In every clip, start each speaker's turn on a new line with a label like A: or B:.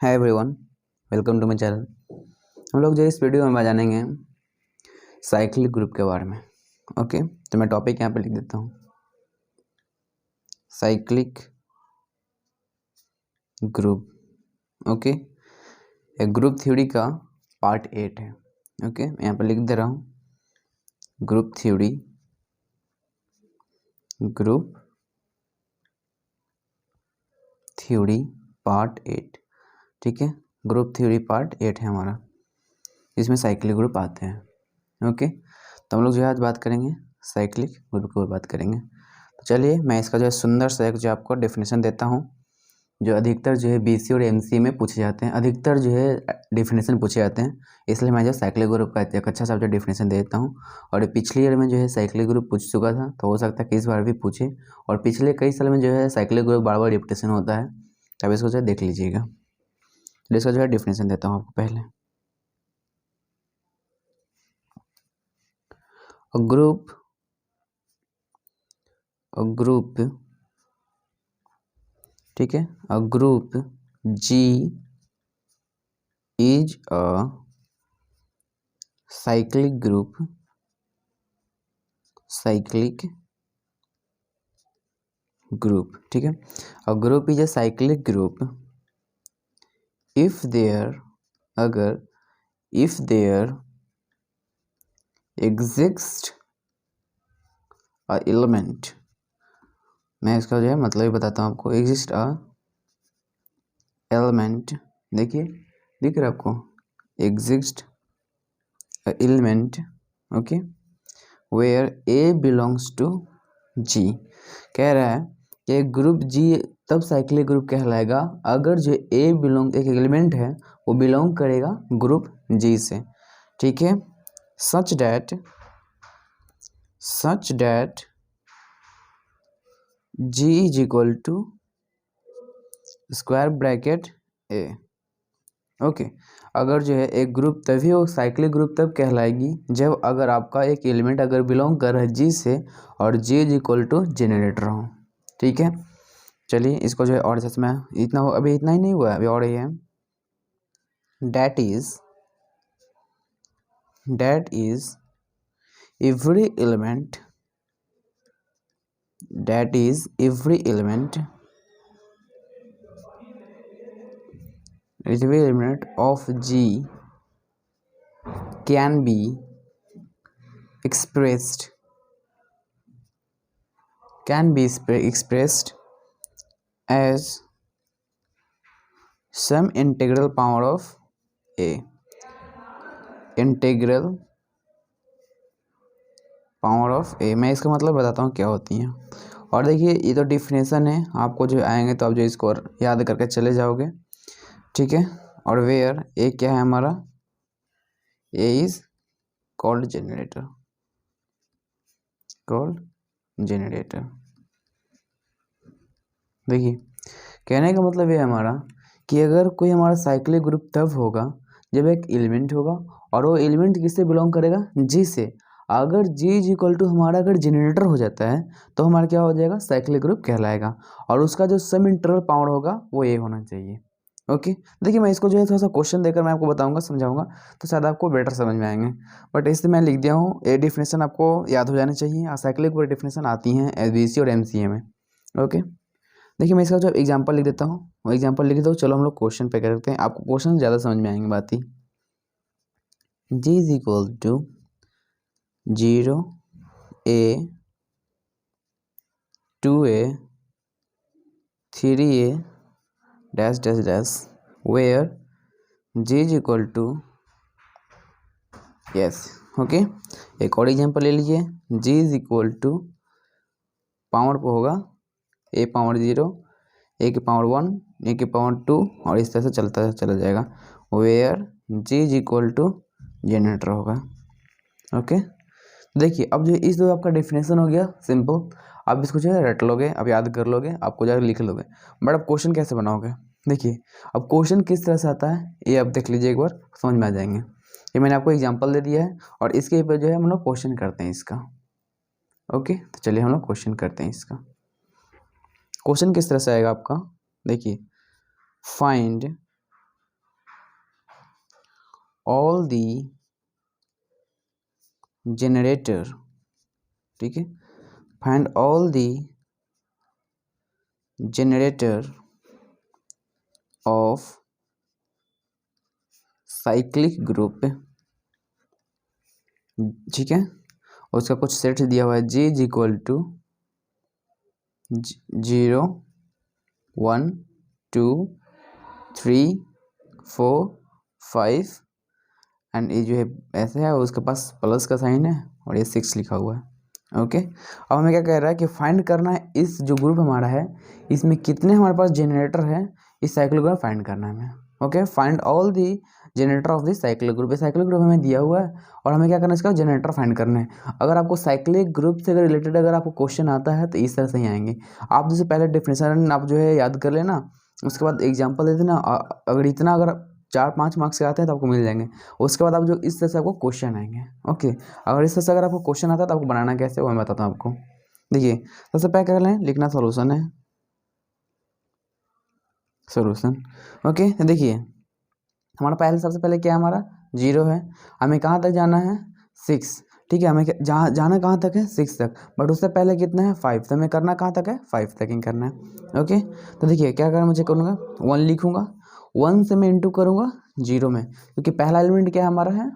A: Hi everyone, welcome to my channel. हम लोग जो इस वीडियो में जानेंगे साइक्लिक ग्रुप के बारे में। ओके, तो मैं टॉपिक यहाँ पे लिख देता हूँ, साइक्लिक ग्रुप। ओके, एक ग्रुप थ्योरी का पार्ट 8 है। ओके, मैं यहाँ पे लिख दे रहा हूँ ग्रुप थ्योरी पार्ट 8। ठीक है, ग्रुप थ्योरी पार्ट 8 है हमारा, इसमें साइक्लिक ग्रुप आते हैं। ओके, तो हम लोग जो है आज बात करेंगे साइक्लिक ग्रुप की बात करेंगे। तो चलिए मैं इसका जो है सुंदर सा एक जो आपको डेफिनेशन देता हूँ, जो अधिकतर जो है बीसी और एमसीए में पूछे जाते हैं, अधिकतर जो है डेफिनेशन पूछे जाते हैं, इसलिए मैं जो साइक्लिक ग्रुप का एक अच्छा सा जो डेफिनेशन दे देता हूँ। और पिछले ईयर में जो है साइक्लिक ग्रुप पूछ चुका था, तो हो सकता है कि इस बार भी पूछे। और पिछले कई साल में जो है साइक्लिक ग्रुप बार बार रिपीटेशन होता है, तब इसको जो है देख लीजिएगा। तो इसका जो है डेफिनेशन देता हूँ आपको पहले। A group, ठीक है, a group G is a cyclic group ठीक है। A group is a cyclic group if there exists a element, मैं इसका जो है मतलब ही बताता हूँ आपको। exist a element, देखिए दिख रहा है आपको, exist a element, okay, where A belongs to G। कह रहा है कि ग्रुप G तब साइक्लिक ग्रुप कहलाएगा अगर जो A बिलोंग, एक एलिमेंट है वो बिलोंग करेगा ग्रुप G से। ठीक है, such that G is equal to square bracket A। Okay, अगर जो है एक ग्रुप तभी वो साइक्लिक ग्रुप तब कहलाएगी जब अगर आपका एक एलिमेंट अगर बिलोंग कर रहा है जी से और जी इज इक्वल टू जेनरेटर हो। ठीक है, चलिए इसको जो है और जैसे मैं इतना हो, अभी इतना ही नहीं हुआ है, अभी और ये है that is every element of G can be expressed as some integral power of A। मैं इसका मतलब बताता हूँ क्या होती है। और देखिए ये तो डिफिनेशन है, आपको जो आएंगे तो आप जो इसको याद करके चले जाओगे। ठीक है, और वेयर ए क्या है हमारा, ए इज कॉल्ड जेनरेटर। देखिए कहने का मतलब ये हमारा कि अगर कोई हमारा साइक्लिक ग्रुप तब होगा जब एक एलिमेंट होगा और वो एलिमेंट किससे बिलोंग करेगा, जी से। अगर जी इज इक्वल टू हमारा अगर जनरेटर हो जाता है तो हमारा क्या हो जाएगा, साइक्लिक ग्रुप कहलाएगा। और उसका जो सम इंटरवल पावर होगा वो ये होना चाहिए। ओके, देखिए मैं इसको जो है थोड़ा सा क्वेश्चन देकर मैं आपको बताऊंगा, समझाऊंगा, तो शायद आपको बेटर समझ में आएंगे। बट इसलिए मैं लिख दिया हूँ, ये डिफिनेशन आपको याद हो जानी चाहिए। साइक्लिक ग्रुप डिफिनेशन आती हैं एसबीसी और एमसीए में। ओके, देखिए मैं इसका जो एग्जांपल लिख देता हूँ, वो एग्जांपल लिख देता हूँ। चलो हम लोग क्वेश्चन पे करते हैं, आपको क्वेश्चन ज़्यादा समझ में आएंगे बात ही। G is equal to 0 A 2A 3A dash dash dash where G is equal to yes. Okay, एक और एग्जांपल ले लीजिए। G is equal to power पे होगा A पावर 0, A की पावर 1, A की पावर 2 और इस तरह से चला जाएगा, where G is equal to generator होगा। ओके, देखिए अब जो इस दो आपका डेफिनेशन हो गया सिंपल। आप इसको जो है रट लोगे, अब याद कर लोगे, आपको जाकर लिख लोगे। बट अब क्वेश्चन कैसे बनाओगे, देखिए अब क्वेश्चन किस तरह से आता है ये आप देख लीजिए, एक बार समझ में आ जाएंगे। ये मैंने आपको एग्जांपल दे दिया है और इसके ऊपर जो है हम लोग क्वेश्चन करते हैं इसका। ओके, तो चलिए हम लोग क्वेश्चन करते हैं इसका। क्वेश्चन किस तरह से आएगा आपका, देखिए फाइंड ऑल दी जनरेटर, ठीक है, find all the generator of cyclic group, ठीक है, उसका कुछ सेट दिया हुआ है G is equal to 0 1 2 3 4 5 and ये जो है ऐसे है, उसके पास प्लस का साइन है और ये 6 लिखा हुआ है। ओके, अब हमें क्या कह रहा है कि फाइंड करना है इस जो ग्रुप हमारा है इसमें कितने हमारे पास जनरेटर है, इस साइक्लिक ग्रुप फाइंड करना है हमें। Okay, find all the generator of this cyclic group, cyclic group हमें दिया हुआ है और हमें क्या करना है, इसका जनरेटर फाइंड करना है। अगर आपको साइक्लिक ग्रुप से अगर रिलेटेड अगर आपको क्वेश्चन आता है तो इस तरह से ही आएंगे। आप जैसे पहले डेफिनेशन आप जो है याद कर लेना, उसके बाद एग्जाम्पल दे देना, अगर इतना अगर 4-5 मार्क्स के आते हैं तो आपको मिल जाएंगे। उसके बाद आप जो इस तरह से आपको क्वेश्चन आएंगे। ओके, अगर इस तरह से अगर आपको क्वेश्चन आता है तो आपको बनाना कैसे वो मैं बताता हूँ आपको। देखिए, सबसे पहले क्या करना है, लिखना सॉल्यूशन है, सॉल्यूशन। ओके, देखिए हमारा पहले सबसे पहले क्या है, हमारा 0 है, हमें कहाँ तक जाना है 6, ठीक है, हमें जहाँ जाना कहाँ तक है 6 तक, बट उससे पहले कितना है 5, तो हमें करना कहाँ तक है 5 तक ही करना है। ओके, तो देखिए क्या करना, मुझे करूँगा 1 लिखूँगा, 1 से मैं इंटू करूँगा 0 में, क्योंकि पहला एलिमेंट क्या हमारा है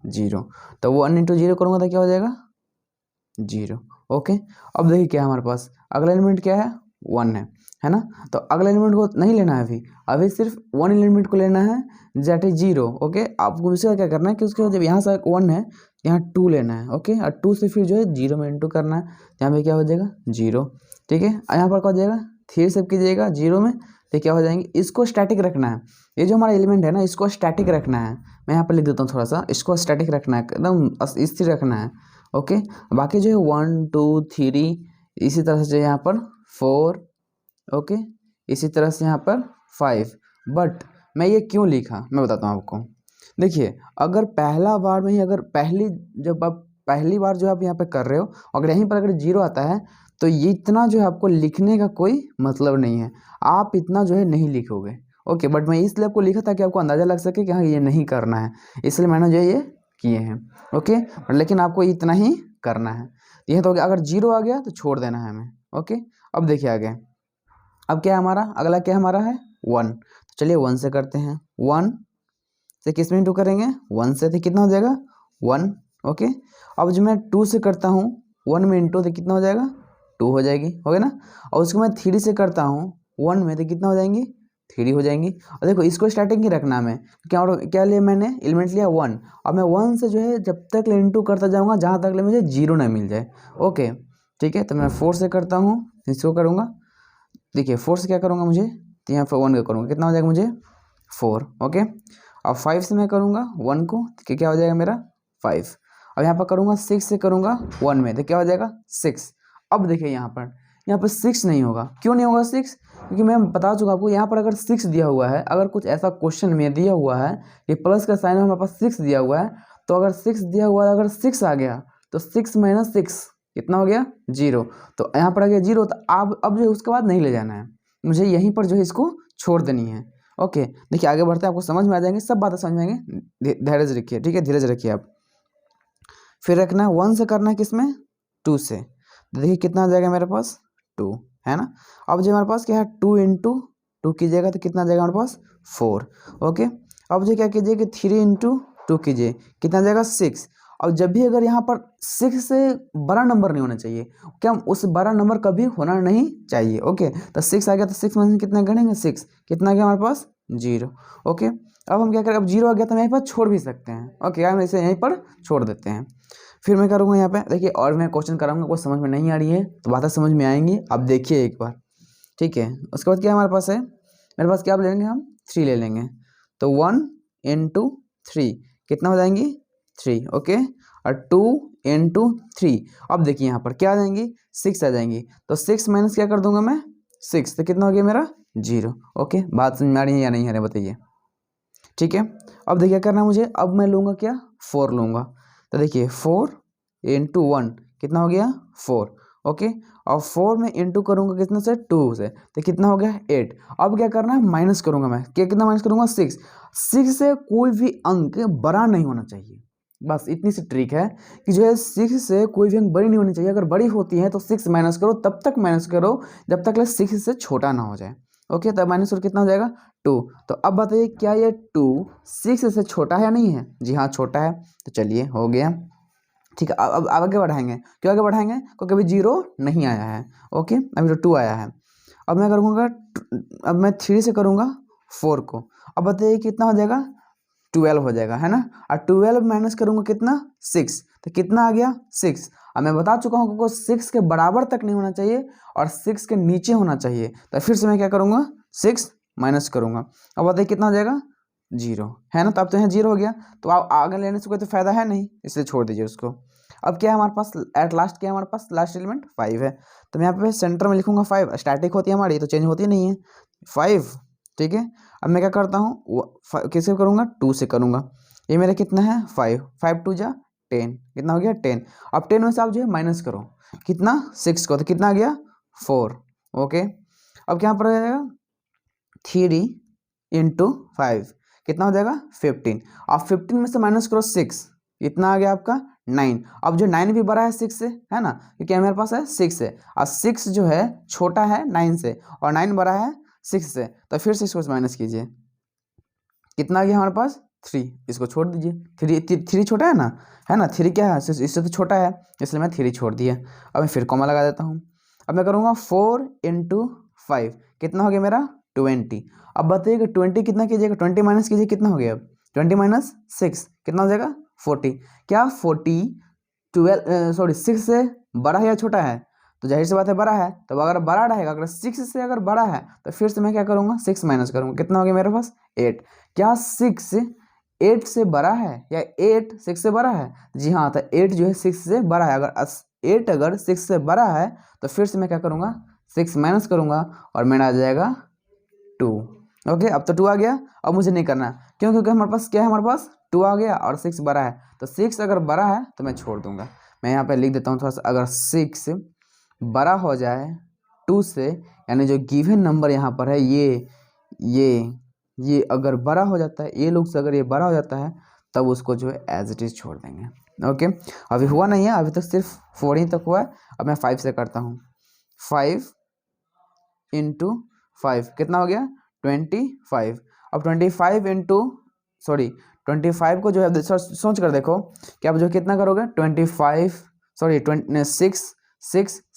A: 0, तो 1 इंटू 0 करूँगा तो क्या हो जाएगा 0। ओके, अब देखिए क्या है हमारे पास, अगला एलिमेंट क्या है 1 है ना, तो अगला एलिमेंट को नहीं लेना है अभी सिर्फ 1 एलिमेंट को लेना है दैट इज 0। ओके, आपको उसका क्या करना है कि उसके जब यहाँ से 1 है यहाँ 2 लेना है। ओके, और 2 से फिर जो है 0 में इंटू करना है, यहाँ पे क्या हो जाएगा 0, ठीक है, यहाँ पर क्या हो जाएगा 3 सब कीजिएगा 0 में, तो क्या हो जाएंगे, इसको स्टैटिक रखना है, ये जो हमारा एलिमेंट है ना इसको स्टैटिक रखना है, मैं यहाँ पर लिख देता हूँ थोड़ा सा, इसको स्टैटिक रखना है, एकदम स्थिर रखना है। ओके, बाकी जो है 1 2 3 इसी तरह से यहाँ पर 4, ओके, इसी तरह से यहाँ पर 5, बट मैं ये क्यों लिखा मैं बताता हूँ आपको। देखिए, अगर पहला बार में ही अगर जब आप पहली बार जो आप यहाँ पे कर रहे हो अगर यहीं पर अगर 0 आता है तो ये इतना जो है आपको लिखने का कोई मतलब नहीं है, आप इतना जो है नहीं लिखोगे। ओके, बट मैं इसलिए आपको लिखा था कि आपको अंदाज़ा लग सके कि हाँ ये नहीं करना है, इसलिए मैंने जो ये किए हैं। ओके, लेकिन आपको इतना ही करना है, यह तो अगर 0 आ गया तो छोड़ देना है हमें। ओके, अब देखिए आगे, अब क्या है हमारा अगला, क्या हमारा है 1, तो चलिए 1 से करते हैं, 1 से किस में इंटू करेंगे 1 से, तो कितना हो जाएगा 1। ओके, अब जो मैं 2 से करता हूँ 1 में इंटू तो कितना हो जाएगा 2 हो जाएगी, हो गया ना, और उसको मैं 3 से करता हूँ 1 में तो कितना हो जाएंगी 3 हो जाएंगी। और देखो इसको स्टार्टिंग ही रखना है, क्या क्या लिया मैंने एलिमेंट लिया 1, अब मैं 1 से जो है जब तक इंटू करता जाऊँगा जहाँ तक मुझे 0 ना मिल जाए। ओके, ठीक है, तो मैं 4 से करता हूँ, इसको करूँगा, देखिए 4 से क्या करूँगा मुझे, तो यहाँ पर 1 का करूँगा, कितना हो जाएगा मुझे 4। ओके, अब 5 से मैं करूँगा 1 को, तो क्या हो जाएगा मेरा 5। अब यहाँ पर करूँगा 6 से करूँगा 1 में, तो क्या हो जाएगा 6। अब देखिए यहाँ पर 6 नहीं होगा, क्यों नहीं होगा 6, क्योंकि मैं बता चुका आपको यहाँ पर अगर 6 दिया हुआ है, अगर कुछ ऐसा क्वेश्चन में दिया हुआ है कि प्लस का साइन हमारे पास 6 दिया हुआ है, तो अगर 6 दिया हुआ है अगर 6 आ गया तो 6 माइनस 6 कितना हो गया 0, तो यहाँ पर आ गया 0, तो अब जो है उसके बाद नहीं ले जाना है, मुझे यहीं पर जो है इसको छोड़ देनी है। ओके, देखिए आगे बढ़ते हैं, आपको समझ में आ जाएंगे, सब बातें समझ में आएंगे, धैर्य रखिए, ठीक है, धीरज रखिए आप। फिर रखना है 1 से करना है किसमें 2 से, तो देखिए कितना आ जाएगा मेरे पास 2, है ना। अब जो हमारे पास क्या है 2 इंटू 2 कीजिएगा तो कितना आ जाएगा हमारे पास 4। ओके, अब जो क्या कीजिए कि 3 इंटू 2 कीजिए, कितना आ जाएगा 6। अब जब भी अगर यहाँ पर 6 से बड़ा नंबर नहीं होना चाहिए, क्या उस बड़ा नंबर कभी होना नहीं चाहिए। ओके, तो 6 आ गया तो 6 में कितना गणेंगे 6, कितना आ गया हमारे पास 0। ओके, अब हम क्या करें, अब 0 आ गया तो हम यहीं पर छोड़ भी सकते हैं। ओके, हम इसे यहीं पर छोड़ देते हैं। फिर मैं करूँगा यहाँ पे, देखिए और मैं क्वेश्चन कराऊंगा, कुछ समझ में नहीं आ रही है तो बातें समझ में आएंगी, अब देखिए एक बार, ठीक है। उसके बाद क्या हमारे पास है, मेरे पास क्या ले लेंगे हम 3 ले लेंगे, तो 1 इंटू 3 कितना हो जाएंगी 3। ओके, और 2 इंटू 3, अब देखिए यहाँ पर क्या आ जाएंगी 6 आ जाएंगी, तो 6 माइनस क्या कर दूंगा मैं 6, तो कितना हो गया मेरा 0। ओके, बात समझ में आ रही है या नहीं आ रही बताइए, ठीक है। अब देखिए करना मुझे, अब मैं लूँगा क्या 4 लूँगा, तो देखिए 4 इंटू 1 कितना हो गया 4। ओके, और 4 में इंटू करूँगा कितना से, 2 से, तो कितना हो गया 8। अब क्या करना है, माइनस करूँगा मैं, क्या कितना माइनस करूँगा 6। 6 से कोई भी अंक बड़ा नहीं होना चाहिए, बस इतनी सी ट्रिक है कि जो है 6 से कोई भी अंक बड़ी नहीं होनी चाहिए। अगर बड़ी होती है तो 6 माइनस करो, तब तक माइनस करो जब तक 6 से छोटा ना हो जाए। ओके, तब माइनस करो कितना हो जाएगा 2। तो अब बताइए क्या ये 2 6 से छोटा है या नहीं है? जी हाँ छोटा है, तो चलिए हो गया। ठीक है, अब आगे बढ़ाएंगे, क्यों आगे बढ़ाएंगे, क्योंकि अभी 0 नहीं आया है। ओके, अभी तो 2 आया है। अब मैं करूँगा, अब मैं 3 से करूँगा 4 को, अब बताइए कितना हो जाएगा 12 हो जाएगा, है ना। और 12 माइनस करूँगा कितना 6, तो कितना आ गया 6। अब मैं बता चुका हूँ कि 6 के बराबर तक नहीं होना चाहिए और 6 के नीचे होना चाहिए। तो फिर से मैं क्या करूँगा 6 माइनस करूँगा, अब बताइए कितना हो जाएगा 0, है ना। तो अब तो यहाँ 0 हो गया, तो आप आगे लेने से कोई तो फायदा है नहीं, इसलिए छोड़ दीजिए उसको। अब क्या है हमारे पास एट लास्ट, क्या है हमारे पास लास्ट एलिमेंट 5 है, तो मैं यहाँ पे सेंटर में लिखूंगा 5। स्टैटिक होती है हमारी तो चेंज होती नहीं है 5, ठीक है। अब मैं क्या करता हूँ, किससे करूँगा 2 से करूँगा, ये मेरा कितना है 5, 5 2 जा 10, कितना हो गया 10। अब 10 में से आप जो है माइनस करो कितना 6 को, तो कितना आ गया 4। ओके, अब क्या पर आ जाएगा 3 इंटू 5, कितना हो जाएगा 15। अब 15 में से माइनस करो 6, कितना आ गया आपका 9। अब जो 9 भी बड़ा है 6 से, है ना, क्योंकि मेरे पास है 6 है, और 6 जो है छोटा है 9 से, और 9 बड़ा है 6 से, तो फिर से इसको माइनस कीजिए, कितना आ गया हमारे पास 3। इसको छोड़ दीजिए, 3 छोटा है ना 3 क्या है इससे तो छोटा है, इसलिए मैं 3 छोड़ दिया। अब मैं फिर कॉमा लगा देता हूँ। अब मैं करूँगा 4 इंटू 5, कितना हो गया मेरा 20। अब बताइए 20 कितना कीजिएगा, 20 माइनस कीजिए, कितना हो गया अब 20 माइनस 6, कितना हो जाएगा 40। क्या 40 6 से बड़ा है या छोटा है, तो जाहिर सी बात है बड़ा है। तो अगर बड़ा रहेगा, अगर 6 से अगर बड़ा है, तो फिर से मैं क्या करूँगा 6 माइनस करूँगा, कितना हो गया मेरे पास 8। क्या 6 8 से बड़ा है या 8 6 से बड़ा है? जी हाँ, तो 8 जो है 6 से बड़ा है। अगर 8 अगर 6 से बड़ा है, तो फिर से मैं क्या करूँगा 6 माइनस करूँगा, और मेरा आ जाएगा 2। ओके, अब तो 2 आ गया, अब मुझे नहीं करना, क्यों, क्योंकि हमारे पास क्या है, हमारे पास 2 आ गया और 6 बड़ा है। तो 6 अगर बड़ा है तो मैं छोड़ दूंगा। मैं यहाँ पे लिख देता हूँ थोड़ा सा, अगर 6 बड़ा हो जाए 2 से, यानी जो गिवन नंबर यहाँ पर है ये अगर बड़ा हो जाता है, ये लोग से अगर ये बड़ा हो जाता है, तब उसको जो है एज इट इज छोड़ देंगे। ओके, अभी हुआ नहीं है, अभी तक सिर्फ 4 ही तक हुआ है। अब मैं 5 से करता हूँ, 5 इंटू 5 कितना हो गया 25। अब 25 इंटू 25 को जो है सोच कर देखो कि आप जो कितना करोगे 6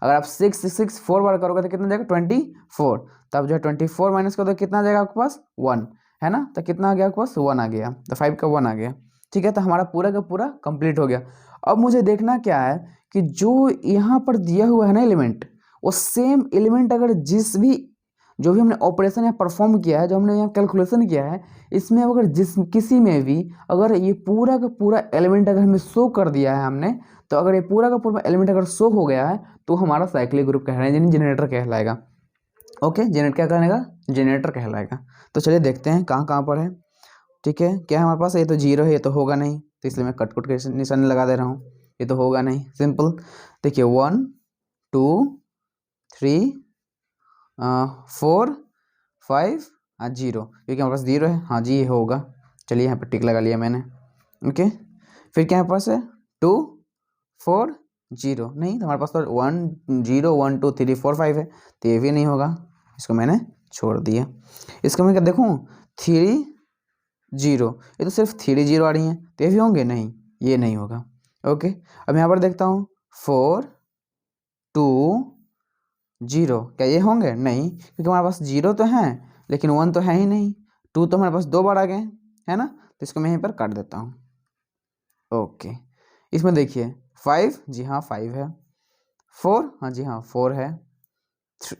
A: अगर आप 6 4 बार करोगे तो कितना जाएगा 24। तब जो है 24 माइनस करोगे कितना जाएगा आपके पास 1, है ना। तो कितना आ गया आपके पास 1 आ गया, तो 5 का 1 आ गया। ठीक है, तो हमारा पूरा का पूरा कंप्लीट हो गया। अब मुझे देखना क्या है कि जो यहाँ पर दिया हुआ है ना एलिमेंट, वो सेम एलिमेंट अगर जो भी हमने ऑपरेशन यहाँ परफॉर्म किया है, जो हमने यहाँ कैलकुलेशन किया है, इसमें अगर किसी में भी अगर ये पूरा का पूरा एलिमेंट अगर हमें शो कर दिया है हमने, तो अगर ये पूरा का पूरा एलिमेंट अगर शो हो गया है, तो हमारा साइक्लिक ग्रुप कहलाएगा, यानी जनरेटर कहलाएगा। ओके, जनरेटर क्या कहलाएगा, जनरेटर कहलाएगा। तो चलिए देखते हैं कहाँ कहाँ पर है। ठीक है, क्या है हमारे पास, ये तो 0 है, ये तो होगा नहीं, तो इसलिए मैं कट के निशान लगा दे रहा हूँ, ये तो होगा नहीं, सिंपल। देखिए 1 2 3 4 5 0, क्योंकि हमारे पास 0 है, हाँ जी ये होगा। चलिए यहाँ पर टिक लगा लिया मैंने। ओके, फिर क्या हमारे पास है 2 4 0, नहीं तो हमारे पास तो 1 0 1 2 3 4 5 है, तो ये भी नहीं होगा, इसको मैंने छोड़ दिया। इसको मैं क्या देखूँ 3 0, ये तो सिर्फ 3 0 आ रही हैं, तो ये भी होंगे नहीं, ये नहीं होगा। ओके, अब यहाँ पर देखता हूँ 4 2 0, क्या ये होंगे नहीं, क्योंकि हमारे पास 0 तो हैं लेकिन 1 तो है ही नहीं। 2 तो हमारे पास 2 बार आ गए, है ना, तो इसको मैं यहीं पर काट देता हूँ। ओके, इसमें देखिए 5, जी हाँ 5 है, 4, हाँ जी हाँ 4 है,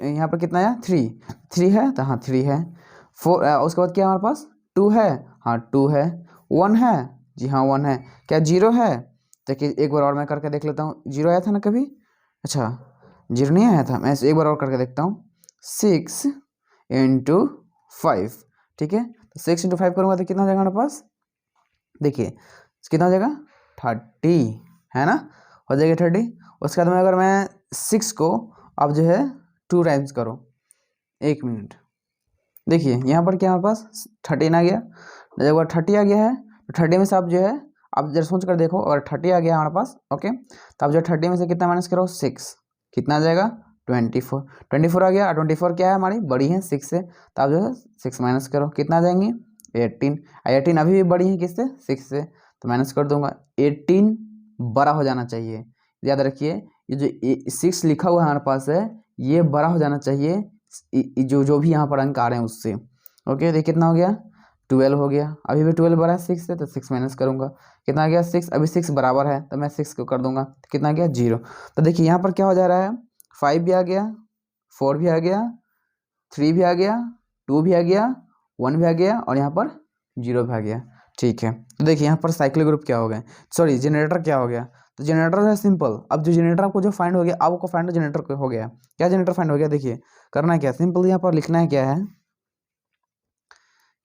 A: यहाँ पर कितना है 3 है, तो हाँ 3 है, 4 उसके बाद क्या हमारे पास 2 है, हाँ 2 है, 1 है, जी हाँ 1 है, क्या 0 है, देखिए एक बार और मैं करके देख लेता हूँ, 0 आया था ना कभी, अच्छा 0 नहीं आया था, मैं एक बार और करके देखता हूँ, 6 इंटू 5, ठीक है, तो 6 इंटू 5 करूँगा तो कितना हो जाएगा हमारे पास, देखिए कितना हो जाएगा 30, है ना, हो जाएगी 30। उसके बाद में अगर मैं 6 को अब जो है 2 टाइम्स करो, 1 मिनट, देखिए यहाँ पर क्या हमारे पास 13 आ गया। जब 30 आ गया है तो 30 में से आप जो है आप जरा सोच कर देखो, अगर 30 आ गया हमारे पास ओके, तो आप जो 30 में से कितना माइनस करो 6, कितना आ जाएगा 24 आ गया। 24 क्या है हमारी बड़ी है 6 से, तो आप जो है 6 माइनस करो, कितना आ जाएंगे 18। 18 अभी भी बड़ी है किससे 6 से, तो माइनस कर दूंगा। 18 बड़ा हो जाना चाहिए, याद रखिए ये जो 6 लिखा हुआ है हमारे पास है ये बड़ा हो जाना चाहिए जो भी यहाँ पर अंक आ रहे हैं उससे। ओके देखिए कितना हो गया 12 हो गया। अभी भी 12 बड़ा है 6 से, तो 6 माइनस करूंगा, कितना आ गया 6। अभी 6 बराबर है तो मैं 6 को कर दूंगा, तो कितना आ गया 0। तो देखिए यहाँ पर क्या हो जा रहा है 5 भी आ गया, 4 भी आ गया, 3 भी आ गया, 2 भी आ गया, 1 भी आ गया और यहाँ पर 0 भी आ गया। ठीक है, तो देखिए यहाँ पर साइक्लिक ग्रुप क्या हो गए, सॉरी जेनरेटर क्या हो गया। तो जेनरेटर है सिंपल, अब जो जेनरेटर आपको जो फाइंड हो गया आपको फाइंड जेनरेटर हो गया। क्या जेनरेटर फाइंड हो गया, देखिए करना है क्या, सिंपल यहाँ पर लिखना है क्या है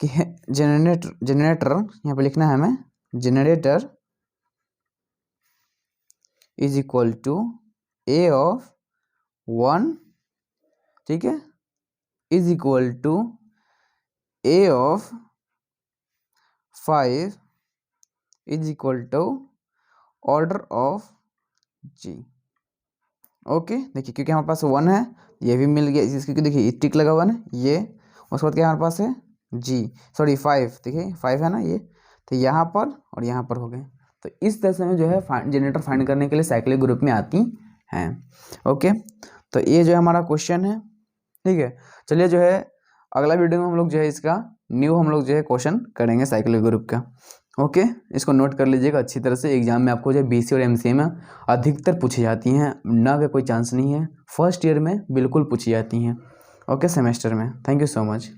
A: कि जेनरेटर यहाँ पर लिखना है हमें, generator is equal to A of 1, ठीक है, is equal to A of 5 is equal to order of G. Okay देखिए क्योंकि हमारे पास 1 है ये भी मिल गया क्योंकि देखिए टिक लगा हुआ ना ये, उसके बाद क्या हमारे पास है जी, सॉरी 5, देखिए 5 है ना ये, तो यहाँ पर और यहाँ पर हो गए। तो इस तरह से में जो है जेनरेटर फाइंड करने के लिए साइक्लिक ग्रुप में आती हैं। ओके तो ये जो है हमारा क्वेश्चन है, ठीक है। चलिए जो है अगला वीडियो में हम लोग जो है इसका न्यू हम लोग जो है क्वेश्चन करेंगे साइक्लिक ग्रुप का। ओके इसको नोट कर लीजिएगा अच्छी तरह से, एग्जाम में आपको जो है बीसी और एमसीए में अधिकतर पूछी जाती हैं, ना कि कोई चांस नहीं है, फर्स्ट ईयर में बिल्कुल पूछी जाती हैं। ओके सेमेस्टर में। Thank you so much.